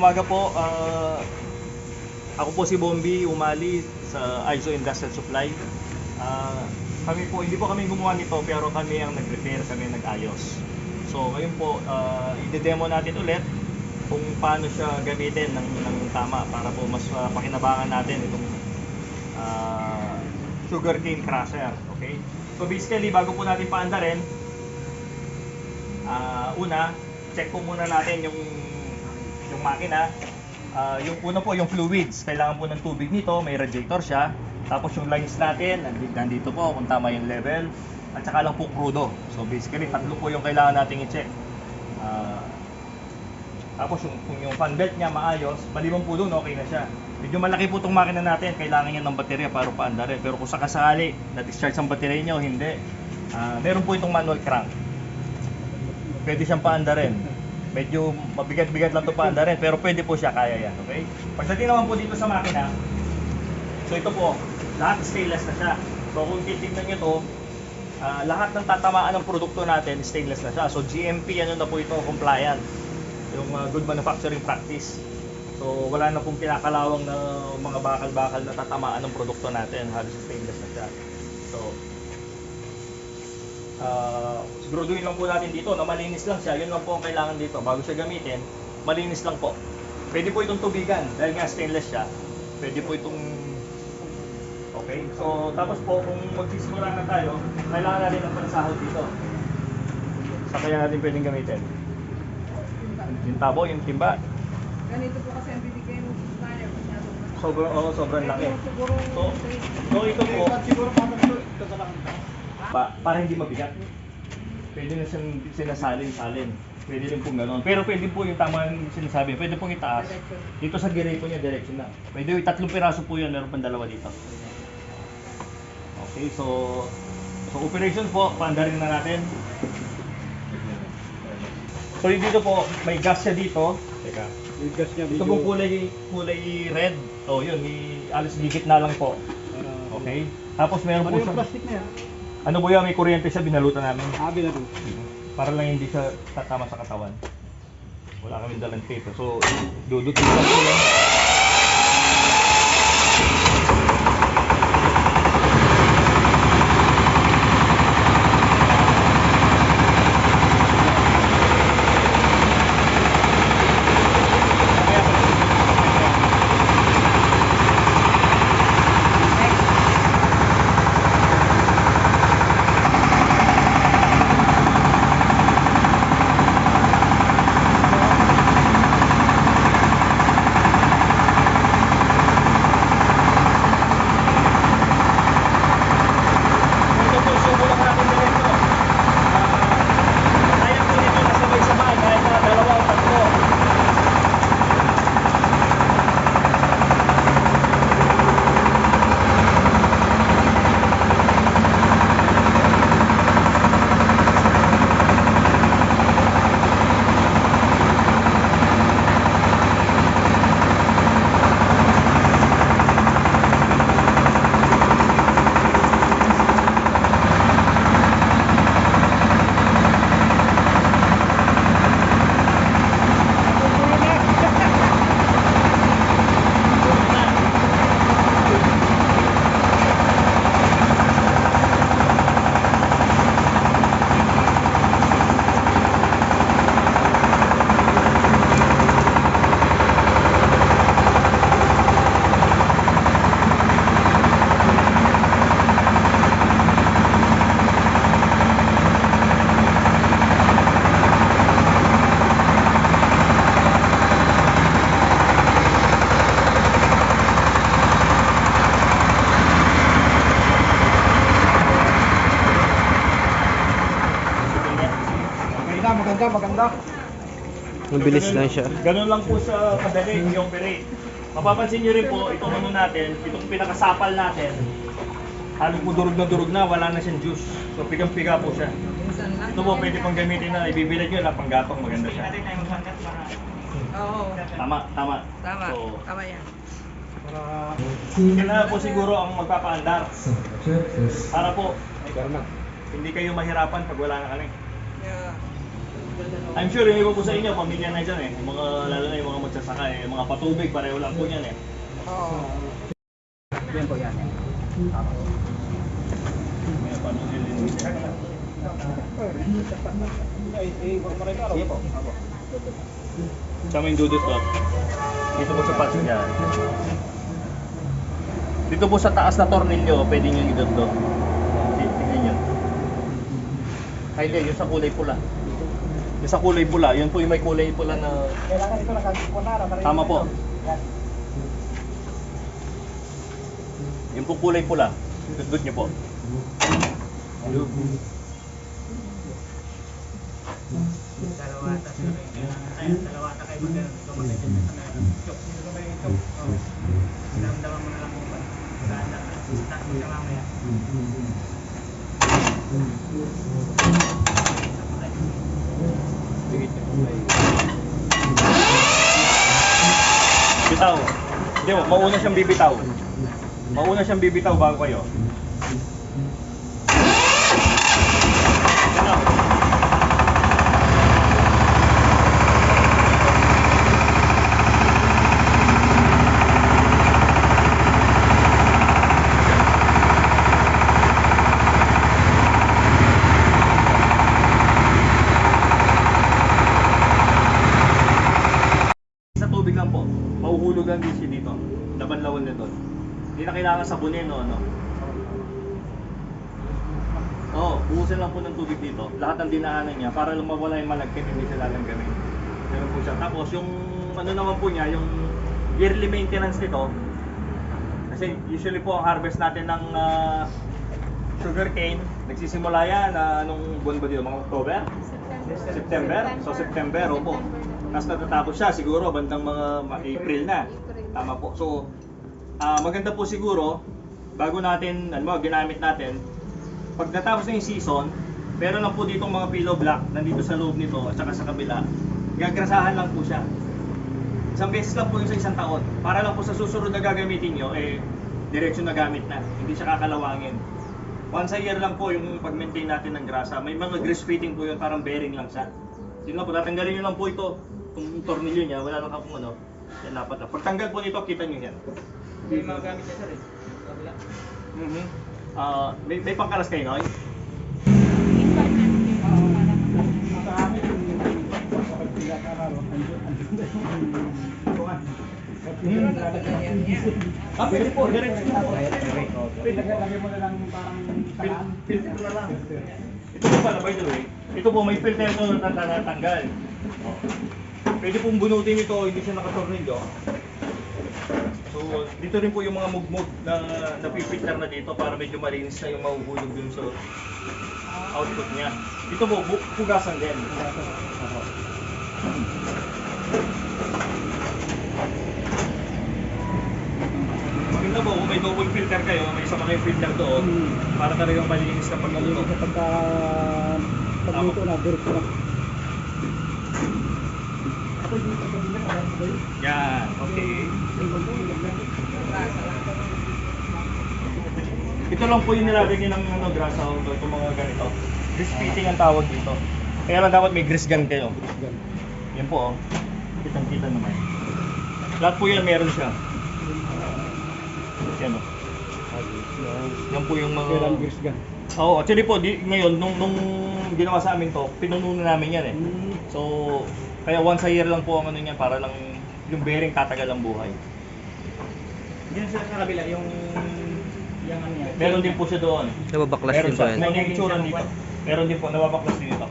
umaga po. Ako po si Bombi Umali sa ISO Industrial Supply. Kami po, hindi po kami gumawa nito pero kami ang nag-repair, kami ang nag-ayos. So ngayon po, i-demo natin ulit kung paano siya gamitin ng tama para po mas pakinabangan natin itong sugarcane crusher. Okay? So basically, bago po natin paandarin, una, check po muna natin yung makina. Yung una po, yung fluids. Kailangan po ng tubig nito, may radiator siya. Tapos yung lines natin, nandito po kung tama yung level. At saka lang po crudo. So basically, tatlo po yung kailangan nating i-check. Tapos kung yung fan belt niya maayos, maliban po doon, okay na siya. Medyo malaki po itong makina natin, kailangan niya ng baterya para paandarin. Pero kung sakasakali, na-discharge ang baterya niya o hindi, meron po itong manual crank. Pwede siyang paandarin. Medyo mabigat-bigat lang ito paandarin, pero pwede po siya, kaya yan, okay? Pagdating naman po dito sa makina, so ito po, lahat stainless na siya. So kung titignan nyo ito, lahat ng tatamaan ng produkto natin, stainless na siya. So GMP, ano na po ito, compliant. Yung good manufacturing practice. So wala na pong pinakalawang na mga bakal-bakal na tatamaan ng produkto natin, halos stainless na siya. So siguraduhin lang po natin dito na malinis lang siya. Yun lang po ang kailangan dito bago siya gamitin. Malinis lang po. Pwede po itong tubigan dahil nga stainless siya. Pwede po itong okay. So tapos po kung magsisimula na tayo, kailangan natin ng pansahod dito. Sa kaya natin pwedeng gamitin yung tabo, yung timba. Ganito po kasi ang bibigay mo sa tayo. Sobrang laki. So ito po para hindi mabigat. Pwede na siyang sinasalin-salin. Pwede rin pong gano'n. Pero pwede po yung tama yung sinasabi. Pwede pong itaas. Dito sa gire po niya, direction na. Pwede yung 3 piraso po yan. Meron pang 2 dito. Okay, so operation po, paandarin na natin. So yung dito po, may gas siya dito. Teka. Yung gas niya, Ito pong kulay red. Oh, yun, alos gigit na lang po. Okay. Tapos meron po yung siyang plastic na yan? ano po yan, may kuryente siya, binalutan namin. Binalutan. Para lang hindi siya tatama sa katawan. Wala kami dalang paper. So, dudutin lang po lang. Maganda. Mabilis lang siya. Ganun lang po sa kadali i-operate. Mapapansin nyo rin po, itong ano natin, itong pinakasapal natin, halos po durog na, wala na siyang juice. So pigang-piga po siya. Ito po, pwede pang gamitin na, ibibilad nyo na panggatong, maganda siya. Oo. Tama. Tama. So, Tama yan. kailangan po siguro ang magpapaandar. Para po, Karma. hindi kayo mahirapan pag wala na kami. Yeah. I'm sure yung iba po sa inyo, pamilya na dyan eh. Yung mga, lalo na yung mga magsasaka eh. Yung mga patubig, pareho lang po yan eh. Oo. Yan po yan. Tama. May panugil din siya. Sige po. Apo. Sama yung dudot ko. Dito po sa patch niya. Dito po sa taas na tornilyo, pwede nyo idot-dot. Tingnan nyo. Ay hindi, yung sa kulay pula. Yung sa kulay pula, yun po yung may kulay pula na... Kailangan ito nakakunara. Tama po. Yung po kulay pula, dot nyo po. Dalawata kayo magkano. Daram-daram mo na lang kung maganda. Tapos ka mamaya. Bitaw. Hindi mo, mauna siyang bibitaw. Mauna siyang bibitaw bago kayo. Bitaw. Sa tubig lang po, mahuhulog lang din siya dito. Laban-lawan na doon. Hindi na kailangan sabunin, no? Oo, buhusan lang po ng tubig dito. Lahat ng dinaanan niya para lang mawala yung malagkit, hindi siya lalanggamin. Ganun po siya. Tapos yung ano naman po niya, yung yearly maintenance nito. Kasi usually po ang harvest natin ng sugarcane, nagsisimula yan nung buwan ba dito? Mga October? September? So September, opo. Tapos natatapos siya siguro bandang mga April na. Tama po. So maganda po siguro bago natin ginamit natin pag natapos na yung season, meron lang po ditong mga pillow block nandito sa loob nito at saka sa kabila. Gagrasahan lang po siya. Isang beses lang po yung sa isang taon. Para lang po sa susunod na gagamitin nyo, diretso na gamit na. Hindi siya kakalawangin. Once a year lang po yung pag-maintain natin ng grasa. May mga grease fitting po yun, parang bearing lang siya. Yun lang po, tatanggalin nyo lang po ito. Itong tornilyo niya, wala lang kung ano. Yan dapat na. Pagtanggal po nito, kita nyo yan. Hindi magamit niya sir eh. Kabila. May pangkalas kayo, Noy? Pwede po, diretso na po. Lagyan mo na lang parang talaan. Filter na lang. Ito po pala, by the way, ito po may filter ito na tatanggal. Pwede pong bunutin ito, hindi siya nakatornilyo. So, dito rin po yung mga mugmug na napipilter na dito para medyo malinis na yung mahuhulog dun sa output niya. Ito po, pugasan din. Maganda po, kung may double filter kayo, may isa pa kayong filter doon, para talagang malinis na pagluto. Pagluto na, diretso na. Yan, okay. Ito lang po yung nilalagay ng grasa o itong mga ganito. Grease fitting ang tawag dito. Kaya lang dapat may grease gun kayo. Yan po, kitang-kita naman. Lahat po yan meron siya. Yan o. Yan po yung mga... Kailan grease gun. Oo, actually po, ngayon, nung ginawa sa amin to, pinununan namin yan eh. So, kaya once a year lang po ang ano niya para lang yung bearing tatagal ang buhay. Yan sa kabila, yung ano yan. Meron din po siya doon. Nababaklas Meron din siya. ba yan? May itsura dito. Meron din po, nababaklas din ito.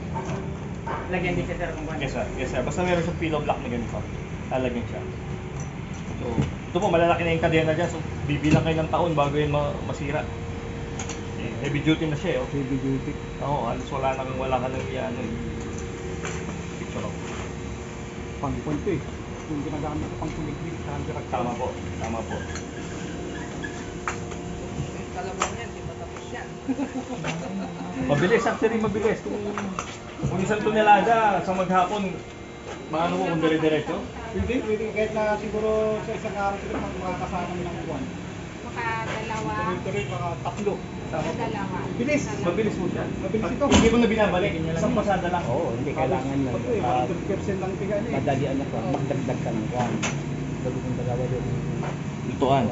Lagyan din siya sir kung Yes sir, yes sir. Basta meron siyang pillow block na ganito. Lalagyan siya. So, ito po, malalaki na yung kadena dyan. So, bibilang kayo ng taon bago yun masira. Heavy duty na siya eh. Heavy duty. Oo, halos wala ka nang ano eh. Picture ako. Pang-point eh. Yung ginagamit ko pang kuliglig. Tama po, tama po. Kalabang yan, di matapos yan. Mabilis, actually mabilis. Kung isang tonelada sa maghapon, maano mo kung dire-diretso? Pwede kahit na siguro sa isang araw siguro makakasama ng buwan. Makadalawa. Tuloy-tuloy ilagay mga tatlo. Tama. Dalawa. Bilis. Mabilis po siya. Mabilis ito. Hindi mo na binabalik. Isang pasada lang. Oo, hindi kailangan na. Ito eh, 100% lang tiga niya eh. Madalian na pa, magdagdag ka ng kwan. Sabi kong dalawa doon. Lutuan.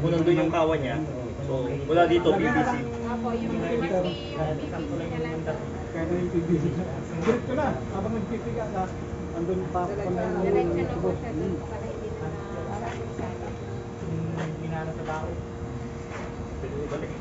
Unang doon yung kawa niya. So, mula dito, PVC. Opo, yung PVC niya lang. Kaya na yung PVC niya. Diretso na. Habang nagpipiga na, andun pa pa na yung Diretso na po tubo. siya doon para hindi na Minana sa tao. Pwede ibalik.